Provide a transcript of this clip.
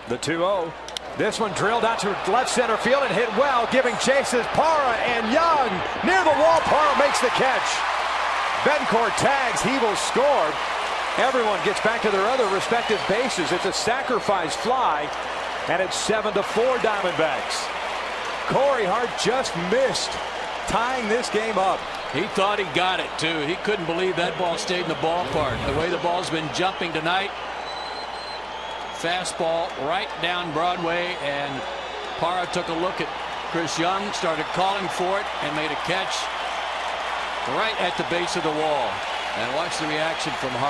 The 2-0. This one drilled out to left center field and hit well, giving chases Parra and Young. Near the wall, Parra makes the catch. Bencourt tags, Hebel scored. Everyone gets back to their other respective bases. It's a sacrifice fly, and it's 7-4 Diamondbacks. Corey Hart just missed tying this game up. He thought he got it, too. He couldn't believe that ball stayed in the ballpark. The way the ball's been jumping tonight. Fastball right down Broadway, and Parra took a look at Chris Young, started calling for it, and made a catch right at the base of the wall. And watch the reaction from Hart.